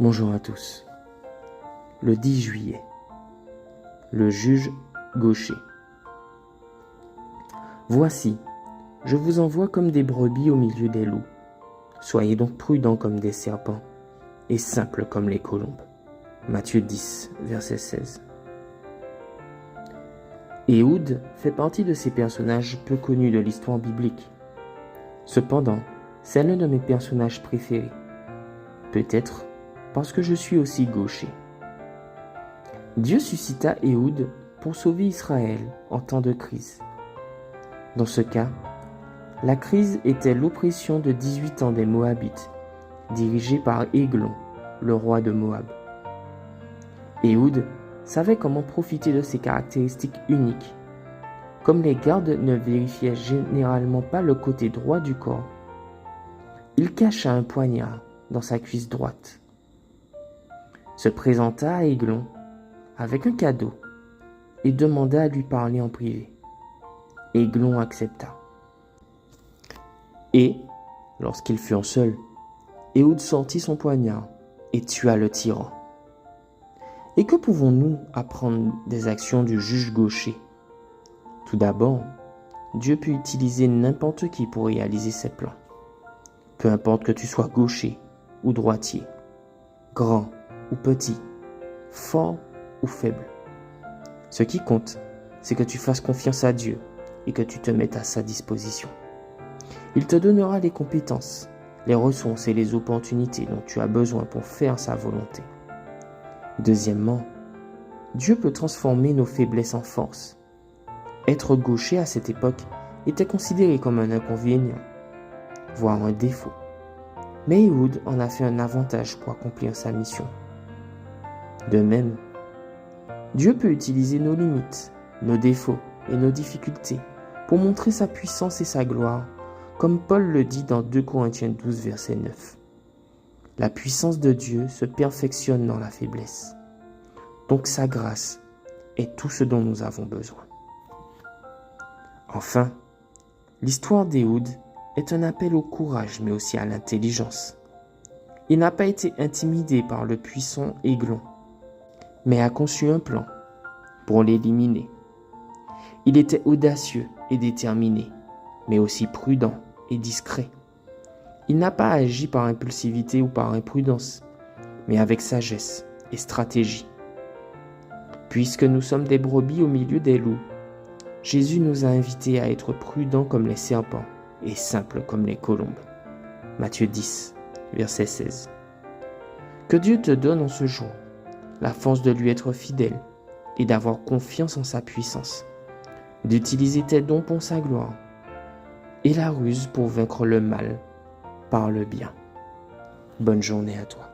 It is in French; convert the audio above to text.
Bonjour à tous. Le 10 juillet, le juge gaucher. Voici, je vous envoie comme des brebis au milieu des loups. Soyez donc prudents comme des serpents et simples comme les colombes. Matthieu 10, verset 16. Éhoud fait partie de ces personnages peu connus de l'histoire biblique. Cependant, c'est l'un de mes personnages préférés. Peut-être parce que je suis aussi gaucher. Dieu suscita Éhoud pour sauver Israël en temps de crise. Dans ce cas, la crise était l'oppression de 18 ans des Moabites, dirigée par Églon, le roi de Moab. Éhoud savait comment profiter de ses caractéristiques uniques. Comme les gardes ne vérifiaient généralement pas le côté droit du corps, il cacha un poignard dans sa cuisse droite. Se présenta à Églon avec un cadeau et demanda à lui parler en privé. Églon accepta. Et, lorsqu'ils furent seuls, Éhoud sortit son poignard et tua le tyran. Et que pouvons-nous apprendre des actions du juge gaucher? Tout d'abord, Dieu peut utiliser n'importe qui pour réaliser ses plans. Peu importe que tu sois gaucher ou droitier, grand ou petit, fort ou faible. Ce qui compte, c'est que tu fasses confiance à Dieu et que tu te mettes à sa disposition. Il te donnera les compétences, les ressources et les opportunités dont tu as besoin pour faire sa volonté. Deuxièmement, Dieu peut transformer nos faiblesses en force. Être gaucher à cette époque était considéré comme un inconvénient, voire un défaut. Mais Éhoud en a fait un avantage pour accomplir sa mission. De même, Dieu peut utiliser nos limites, nos défauts et nos difficultés pour montrer sa puissance et sa gloire, comme Paul le dit dans 2 Corinthiens 12, verset 9. La puissance de Dieu se perfectionne dans la faiblesse. Donc sa grâce est tout ce dont nous avons besoin. Enfin, l'histoire d'Éhoud est un appel au courage mais aussi à l'intelligence. Il n'a pas été intimidé par le puissant Églon, mais a conçu un plan pour l'éliminer. Il était audacieux et déterminé, mais aussi prudent et discret. Il n'a pas agi par impulsivité ou par imprudence, mais avec sagesse et stratégie. Puisque nous sommes des brebis au milieu des loups, Jésus nous a invités à être prudents comme les serpents et simples comme les colombes. Matthieu 10, verset 16. Que Dieu te donne en ce jour la force de lui être fidèle et d'avoir confiance en sa puissance, d'utiliser tes dons pour sa gloire et la ruse pour vaincre le mal par le bien. Bonne journée à toi.